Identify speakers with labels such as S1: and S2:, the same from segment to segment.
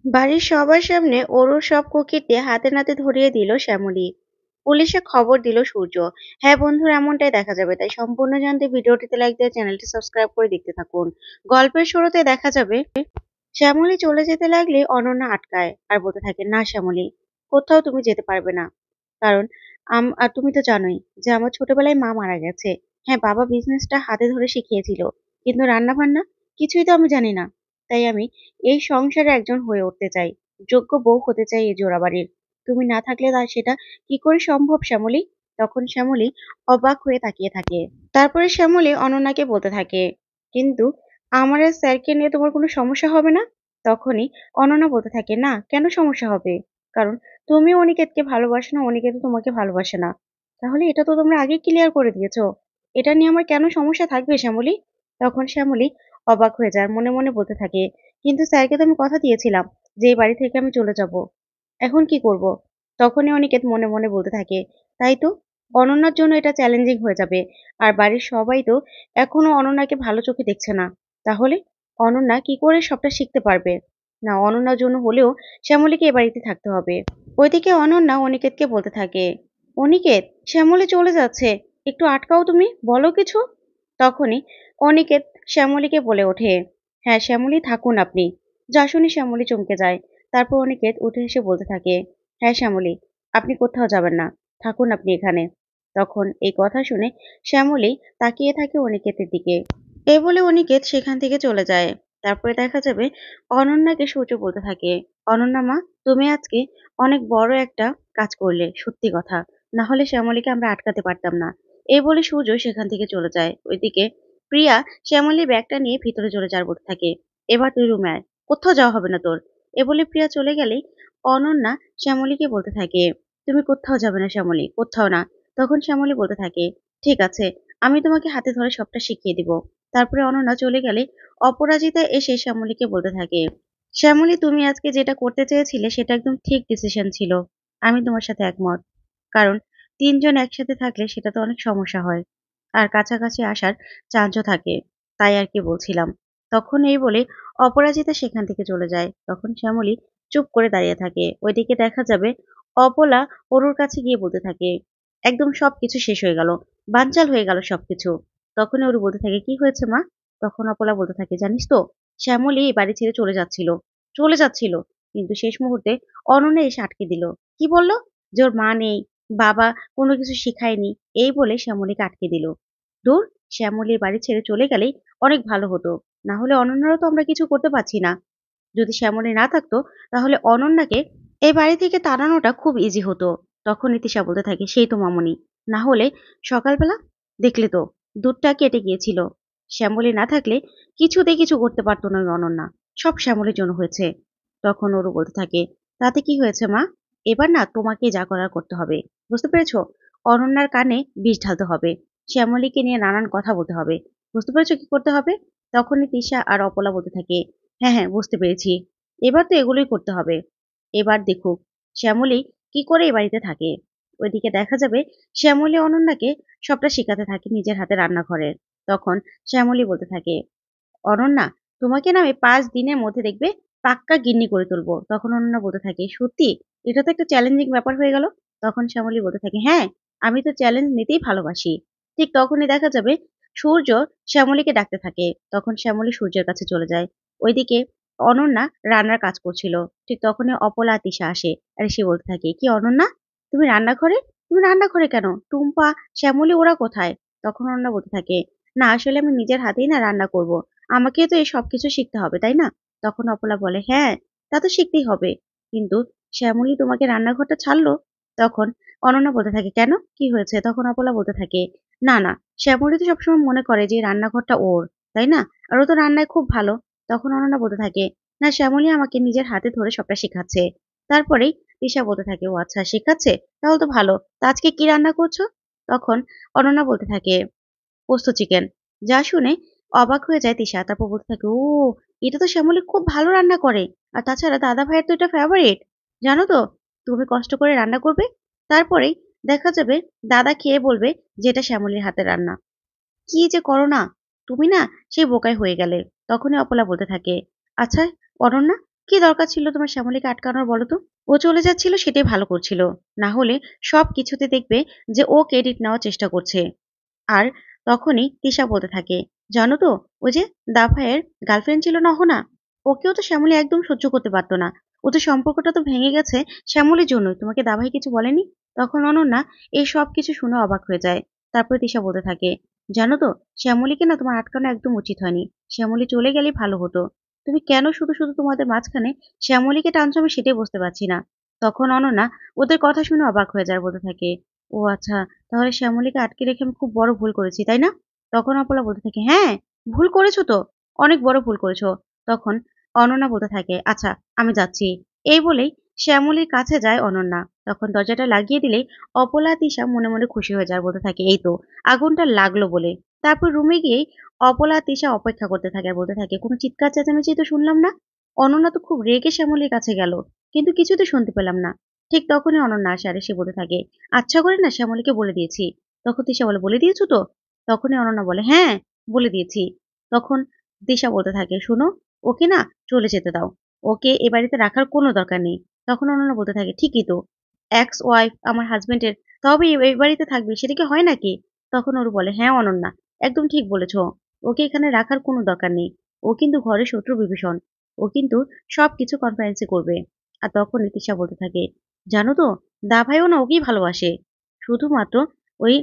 S1: বাড়ির সবার সামনে অরুর সব কুকিরকে হাতে নাতে ধরিয়ে দিল শ্যামলী। পুলিশে খবর দিল সূর্য। হ্যাঁ বন্ধুরা, এমনটাই দেখা যাবে। তাই সম্পূর্ণ জানতে ভিডিওটিতে লাইক দিয়ে চ্যানেলটি সাবস্ক্রাইব করে দেখতে থাকুন। গল্পের শুরুতে দেখা যাবে শ্যামলী চলে যেতে লাগলে অনন্যা আটকায় আর বলতে থাকে, না শ্যামলী, কোথাও তুমি যেতে পারবে না। কারণ আর তুমি তো জানোই যে আমার ছোটবেলায় মা মারা গেছে। হ্যাঁ, বাবা বিজনেসটা হাতে ধরে শিখিয়েছিল, কিন্তু রান্না বান্না কিছুই তো আমি জানি না। তাই আমি এই সংসারে একজন হয়ে উঠতে চাই, যোগ্য বউ হতে চাই এই জোড়াবাড়ির। তুমি না থাকলে তা সেটা কি করে সম্ভব শ্যামলী? তখন শ্যামলী অবাক হয়ে তাকিয়ে থাকে। তারপরে শ্যামলী অনন্যাকে বলতে থাকে, কিন্তু আমার আর স্যারকে নিয়ে তোমার কোনো সমস্যা হবে না? তখনই অনন্যা বলতে থাকে, না কেন সমস্যা হবে? কারণ তুমি অনিকেতকে ভালোবাসো না, অনিকেত তোমাকে ভালোবাসে না। তাহলে এটা তো তোমরা আগে ক্লিয়ার করে দিয়েছো। এটা নিয়ে আমার কেন সমস্যা থাকবে শ্যামলী? তখন শ্যামলী অবাক হয়ে যায়, মনে মনে বলতে থাকে, কিন্তু স্যারকে তো আমি কথা দিয়েছিলাম যে এই বাড়ি থেকে আমি চলে যাব। এখন কি করব? তখনই অনিকেত মনে মনে বলতে থাকে, তাই তো, অনন্যার জন্য এটা চ্যালেঞ্জিং হয়ে যাবে। আর বাড়ির সবাই তো এখনো অনন্যাকে ভালো চোখে দেখছে না। তাহলে অনন্যা কি করে সবটা শিখতে পারবে? না, অনন্যার জন্য হলেও শ্যামলীকে এ বাড়িতে থাকতে হবে। ওইদিকে অনন্যা অনিকেতকে বলতে থাকে, অনিকেত, শ্যামলী চলে যাচ্ছে, একটু আটকাও তুমি, বলো কিছু। তখনই অনিকেত শ্যামলীকে বলে ওঠে, হ্যাঁ শ্যামলী, থাকুন আপনি। যা শুনে শ্যামলী চমকে যায়। তারপর অনিকেত উঠে এসে বলতে থাকে, হ্যাঁ শ্যামলী, আপনি কোথাও যাবেন না, থাকুন আপনি এখানে। তখন এই কথা শুনে শ্যামলী তাকিয়ে থাকে অনিকেতের দিকে। এই বলে অনিকেত সেখান থেকে চলে যায়। তারপরে দেখা যাবে অনন্যাকে সূর্য বলতে থাকে, অনন্যা মা, তুমি আজকে অনেক বড় একটা কাজ করলে, সত্যি কথা। না হলে শ্যামলীকে আমরা আটকাতে পারতাম না। এই বলে সূর্য সেখান থেকে চলে যায়। ওইদিকে প্রিয়া শ্যামলীর ব্যাগটা নিয়ে ভিতরে চলে যাওয়ার বলতে থাকে, এবার তুই রুমে আয়, কোথাও যাওয়া হবে না তোর। এ বলে প্রিয়া চলে গেলেই অনন্যা শ্যামলীকে বলতে থাকে, তুমি কোথাও যাবে না শ্যামলী, কোথাও না। তখন শ্যামলী বলতে থাকে, ঠিক আছে, আমি তোমাকে হাতে ধরে সবটা শিখিয়ে দিব। তারপরে অনন্যা চলে গেলে অপরাজিতা এসে শ্যামলীকে বলতে থাকে, শ্যামলী, তুমি আজকে যেটা করতে চেয়েছিলে সেটা একদম ঠিক ডিসিশন ছিল। আমি তোমার সাথে একমত। কারণ তিনজন একসাথে থাকলে সেটা তো অনেক সমস্যা হয়, আর কাছাকাছি আসার চান্সও থাকে। তাই আর কি বলছিলাম। তখন এই বলে অপরাজিতা সেখান থেকে চলে যায়। তখন শ্যামলী চুপ করে দাঁড়িয়ে থাকে। ওইদিকে দেখা যাবে অপলা অরুর কাছে গিয়ে বলতে থাকে, একদম সবকিছু শেষ হয়ে গেল, বানচাল হয়ে গেল সবকিছু। তখন অরু বলতে থাকে, কি হয়েছে মা? তখন অপলা বলতে থাকে, জানিস তো, শ্যামলী এই বাড়ি ছেড়ে চলে যাচ্ছিল, কিন্তু শেষ মুহূর্তে অনন্যা এসে আটকে দিল। কি বলল? যে ওর মা নেই, বাবা কোনো কিছু শিখায়নি, এই বলে শ্যামলীকে আটকে দিল। দূর, শ্যামলী বাড়ি ছেড়ে চলে গেলেই অনেক ভালো হতো। না হলে অনন্যারও তো আমরা কিছু করতে পারছি না। যদি শ্যামলী না থাকতো, তাহলে অনন্যাকে এই বাড়ি থেকে তাড়ানোটা খুব ইজি হতো। তখন তিশা বলতে থাকে, সেই তো মামুনি, না হলে সকালবেলা দেখলে তো, দুধটা কেটে গিয়েছিল। শ্যামলী না থাকলে কিছুতেই কিছু করতে পারতো না ওই অনন্যা। সব শ্যামলীর জন্য হয়েছে। তখন ওরও বলতে থাকে, তাতে কি হয়েছে মা? এবার না তোমাকে যা করার করতে হবে, বুঝতে পেরেছো? অনন্যার কানে বিষ ঢালতে হবে, শ্যামলীকে নিয়ে নানান কথা বলতে হবে। বুঝতে পেরেছো কি করতে হবে? তখনই তিশা আর অপলা বলতে থাকে, হ্যাঁ হ্যাঁ, বুঝতে পেরেছি। এবার তো এগুলোই করতে হবে। এবার দেখুক শ্যামলী কি করে এ বাড়িতে থাকে। ওইদিকে দেখা যাবে শ্যামলী অনন্যাকে সবটা শেখাতে থাকে নিজের হাতে রান্নাঘরের। তখন শ্যামলী বলতে থাকে, অনন্যা, তোমাকে না আমি 5 দিনের মধ্যে দেখবে পাক্কা গিন্নি করে তুলবো। তখন অনন্যা বলতে থাকে, সত্যি? এটা তো একটা চ্যালেঞ্জিং ব্যাপার হয়ে গেল। তখন শ্যামলী বলতে থাকে, হ্যাঁ, আমি তো চ্যালেঞ্জ নিতেই ভালোবাসি। ঠিক তখনই দেখা যাবে সূর্য শ্যামলীকে ডাকতে থাকে। তখন শ্যামলী সূর্যের কাছে চলে যায়। ওইদিকে অনন্যা রান্নার কাজ করছিল। ঠিক তখনই অপলা আর তিশা আসে। আর সে বলতে থাকে, কি অনন্যা, তুমি রান্নাঘরে? তুমি রান্নাঘরে কেন? টুম্পা, শ্যামলী ওরা কোথায়? তখন অনন্যা বলতে থাকে, না আসলে আমি নিজের হাতেই না রান্না করব। আমাকে তো এই সবকিছু শিখতে হবে, তাই না? তখন অপলা বলে, হ্যাঁ, তা তো শিখতেই হবে। কিন্তু শ্যামলী তোমাকে রান্নাঘরটা ছাড়লো। তখন অনন্যা বলতে থাকে, কেন, কি হয়েছে? তখন অপলা বলতে থাকে, না না, শ্যামলী তো সবসময় মনে করে যে এই রান্নাঘরটা ওর, তাই না? আর ও তো রান্নায় খুব ভালো। তখন অনন্যা বলতে থাকে, না, শ্যামলী আমাকে নিজের হাতে ধরে সবটা শেখাচ্ছে। তারপরেই তিশা বলতে থাকে, ও আচ্ছা, শেখাচ্ছে, তাহলে তো ভালো। তা আজকে কি রান্না করছো? তখন অনন্যা বলতে থাকে, পোস্ত চিকেন। যা শুনে অবাক হয়ে যায় তিশা। তারপর বলতে থাকে, ও, এটা তো শ্যামলী খুব ভালো রান্না করে। আর তাছাড়া দাদা ভাইয়ের তো এটা ফেভারিট। জানো তো, তুমি কষ্ট করে রান্না করবে, তারপরেই দেখা যাবে দাদা খেয়ে বলবে যে এটা শ্যামলীর হাতের রান্না। কি যে করো না, তুমি না সেই বোকাই হয়ে গেলে। তখনই অপলা বলতে থাকে, আচ্ছা অনন্যা, কি দরকার ছিল তোমার শ্যামলীকে আটকানোর বলো তো? ও চলে যাচ্ছিল সেটাই ভালো করছিল। না হলে সবকিছুতে দেখবে যে ও ক্রেডিট নেওয়ার চেষ্টা করছে। আর তখনই তিশা বলতে থাকে, "জানো তো ওই যে দা ভাইয়ের গার্লফ্রেন্ড ছিল না অহনা? ওকেও তো শ্যামলী একদম সহ্য করতে পারত না। ওদের সম্পর্কটা তো ভেঙে গেছে শ্যামলীর জন্যই। তোমাকে দা ভাই কিছু বলেনি?" তখন অনন্যা এই সবকিছু শুনে অবাক হয়ে যায়। তারপরে তিশা বলতে থাকে, "জানো তো শ্যামলীকে না তোমার আটকানো একদম উচিত হয়নি। শ্যামলী চলে গেলেই ভালো হতো। তুমি কেন শুধু তোমাদের মাঝখানে শ্যামলীকে টানছো আমি সেটাই বুঝতে পারছি না।" তখন অনন্যা ওদের কথা শুনে অবাক হয়ে যায়, বলতে থাকে, "ও আচ্ছা, তাহলে শ্যামলীকে আটকে রেখে আমি খুব বড় ভুল করেছি, তাই না?" তখন অপলা বলতে থাকে, "হ্যাঁ, ভুল করেছো তো। অনেক বড় ভুল করেছো।" তখন অনন্যা বলতে থাকে, "আচ্ছা, আমি যাচ্ছি।" এই বলেই শ্যামলীর কাছে যায় অনন্যা। তখন দরজাটা লাগিয়ে দিলেই অপলা তিশা মনে খুশি হয়ে যায়, বলতে থাকে, "এই তো আগুনটা লাগলো বলে।" তারপর রুমে গিয়েই অপলা তিশা অপেক্ষা করতে থাকে আর বলতে থাকে, "কোনো চিৎকার চেঁচামেচি তো শুনলাম না। অনন্যা তো খুব রেগে শ্যামলীর কাছে গেল। কিন্তু কিছুই তো শুনতে পেলাম না।" ঠিক তখনই অনন্যা আসে আর এসে বলতে থাকে, "আচ্ছা করে না শ্যামলীকে বলে দিয়েছি।" তখন তিশা বলে, "বলে দিয়েছো তো?" তখনই অনন্যা বলে, "হ্যাঁ, বলে দিয়েছি।" তখন তিশা বলতে থাকে, "শোনো, ওকে না চলে যেতে দাও। ওকে এ বাড়িতে রাখার কোনো দরকার নেই।" তখন অনন্যা বলতে থাকে, "ঠিকই তো। এক্স ওয়াইফ আমার হাসব্যান্ডের, তবে এই বাড়িতে থাকবে, সেটা কি হয় নাকি?" তখন ওর বলে, "হ্যাঁ অনন্যা, একদম ঠিক বলেছ। ওকে এখানে রাখার কোনো দরকার নেই। ও কিন্তু ঘরের শত্রু বিভীষণ। ও কিন্তু সবকিছু কনফারেন্সে করবে।" আর তখন তিশা বলতে থাকে, "জানো তো, দা ভাইও না ওকেই ভালোবাসে। শুধুমাত্র ওই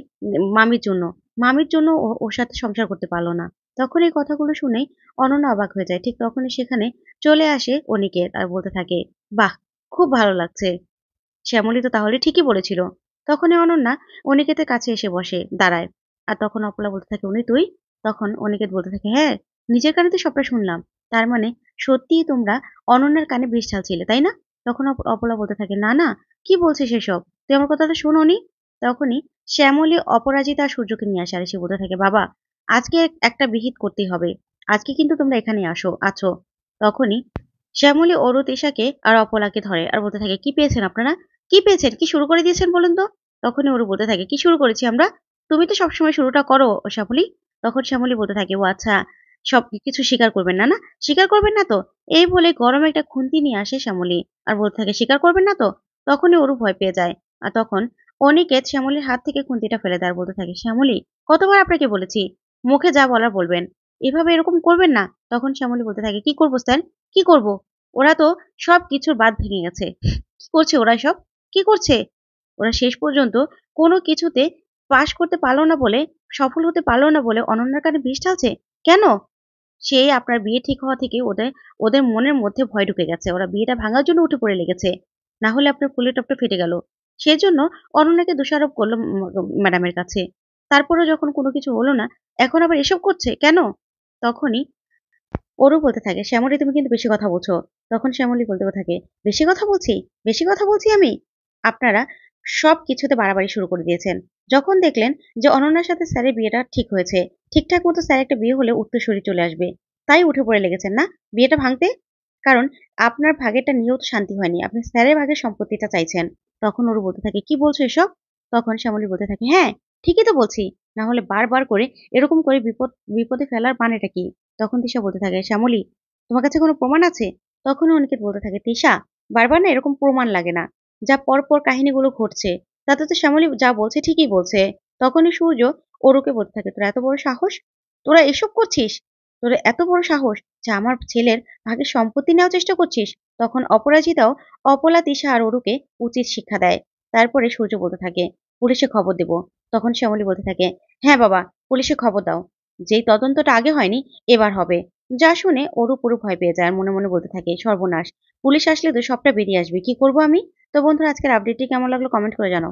S1: মামির জন্য। মামির জন্য ওর সাথে সংসার করতে পারল না।" তখন এই কথাগুলো শুনেই অনন্যা অবাক হয়ে যায়। ঠিক তখনই সেখানে চলে আসে অনিকেত আর বলতে থাকে, "বাহ! খুব ভালো লাগছে। শ্যামলী তো তাহলে ঠিকই বলেছিল।" তখনই অনন্যা অনিকেতের কাছে এসে বসে, দাঁড়ায়। আর তখন অপলা বলতে থাকে, "উনি তুই?" তখন অনিকেত বলতে থাকে, "হ্যাঁ, নিজের কানে তো সবটা শুনলাম। তার মানে সত্যিই তোমরা অনন্যার কানে বিষ ঢালছিলে, তাই না?" তখন অপলা বলতে থাকে, "না, না, কি বলছিস এসব? তুই আমার কথাটা শোনোনি?" তখনই শ্যামলী, অপরাজিতা আর সূর্যকে নিয়ে আসে আর এসে বলতে থাকে, "বাবা, আজকে একটা বিহিত করতেই হবে। আজকে কিন্তু তোমরা এখানেই আছো।" তখনই শ্যামলী অরু, তিশাকে আর অপলাকে ধরে আর বলতে থাকে, "কি পেয়েছেন আপনারা? কি পেয়েছেন? কি শুরু করে দিয়েছেন বলুন তো?" তখনই অরু বলতে থাকে, "কি শুরু করেছি আমরা? তুমি তো সবসময় শুরুটা করো শ্যামলী।" তখন শ্যামলী বলতে থাকে, "ও আচ্ছা, সবকিছু স্বীকার করবেন না, না? স্বীকার করবেন না তো?" এই বলে গরমে একটা খুন্তি নিয়ে আসে শ্যামলী আর বলতে থাকে, "স্বীকার করবেন না তো?" তখনই অরু ভয় পেয়ে যায়। আর তখন অনিকেত শ্যামলীর হাত থেকে খুন্তিটা ফেলে দেয় আর বলতে থাকে, "শ্যামলী, কতবার আপনাকে বলেছি, মুখে যা বলার বলবেন। এভাবে এরকম করবেন না।" তখন শ্যামলী বলতে থাকে, "কি করবো স্যার? কি করব? ওরা তো সবকিছুর বাঁধ ভেঙে গেছে। কি করছে ওরা এসব? কি করছে? ওরা শেষ পর্যন্ত কোনো কিছুতে পাস করতে পারল না বলে, সফল হতে পারল না বলে অনন্যার কানে বিষ ঢালছে। কেন? সেই আপনার বিয়ে ঠিক হওয়া থেকে ওদের ওদের মনের মধ্যে ভয় ঢুকে গেছে। ওরা বিয়েটা ভাঙার জন্য উঠে পড়ে লেগেছে। না হলে আপনার ফুলের টপটা ফেটে গেল। সেজন্য অনন্যাকে দোষারোপ করল ম্যাডামের কাছে। তারপরেও যখন কোনো কিছু হলো না, এখন আবার এসব করছে। কেন?" তখনই ওরও বলতে থাকে, "শ্যামলী, তুমি কিন্তু বেশি কথা বলছো।" তখন শ্যামলী বলতে থাকে, "বেশি কথা বলছি? বেশি কথা বলছি আমি? আপনারা সবকিছুতে বাড়াবাড়ি শুরু করে দিয়েছেন। যখন দেখলেন যে অনন্যার সাথে স্যারের বিয়েটা ঠিক হয়েছে, ঠিকঠাক মতো স্যার একটা বিয়ে হলে উত্তরসূরি চলে আসবে। তাই উঠে পড়ে লেগেছেন না বিয়েটা ভাঙতে? কারণ আপনার ভাগেরটা নিয়েও তো শান্তি হয়নি। আপনি স্যারের ভাগের সম্পত্তিটা চাইছেন।" তখন ওরও বলতে থাকে, "কি বলছো এসব?" তখন শ্যামলী বলতে থাকে, "হ্যাঁ, ঠিকই তো বলছি। না হলে বারবার করে এরকম করে বিপদে ফেলার মানেটা কি?" তখন তিশা বলতে থাকে, "শ্যামলী, তোমার কাছে কোনো প্রমাণ আছে?" তখন অনিকেত বলতে থাকে, "তিশা, বারবার না এরকম প্রমাণ লাগে না। যা পরপর কাহিনীগুলো ঘটছে, তাতে তো শ্যামলী যা বলছে ঠিকই বলছে।" তখনই সূর্য অরুকে বলতে থাকে, "তোর এত বড় সাহস? তোরা এসব করছিস? তোর এত বড় সাহস যে আমার ছেলের ভাগের সম্পত্তি নেওয়ার চেষ্টা করছিস?" তখন অপরাজিতাও অপলা, তিশা আর অরুকে উচিত শিক্ষা দেয়। তারপরে সূর্য বলতে থাকে, "পুলিশে খবর দেব।" তখন শ্যামলী বলতে থাকে, "হ্যাঁ বাবা, পুলিশে খবর দাও। যেই তদন্তটা আগে হয়নি, এবার হবে।" যা শুনে অরু পুরো ভয় পেয়ে যায় আর মনে বলতে থাকে, "সর্বনাশ! পুলিশ আসলে তো সবটা বেরিয়ে আসবে। কি করব আমি?" তো বন্ধুরা, আজকের আপডেটটি কেমন লাগলো কমেন্ট করে জানাও।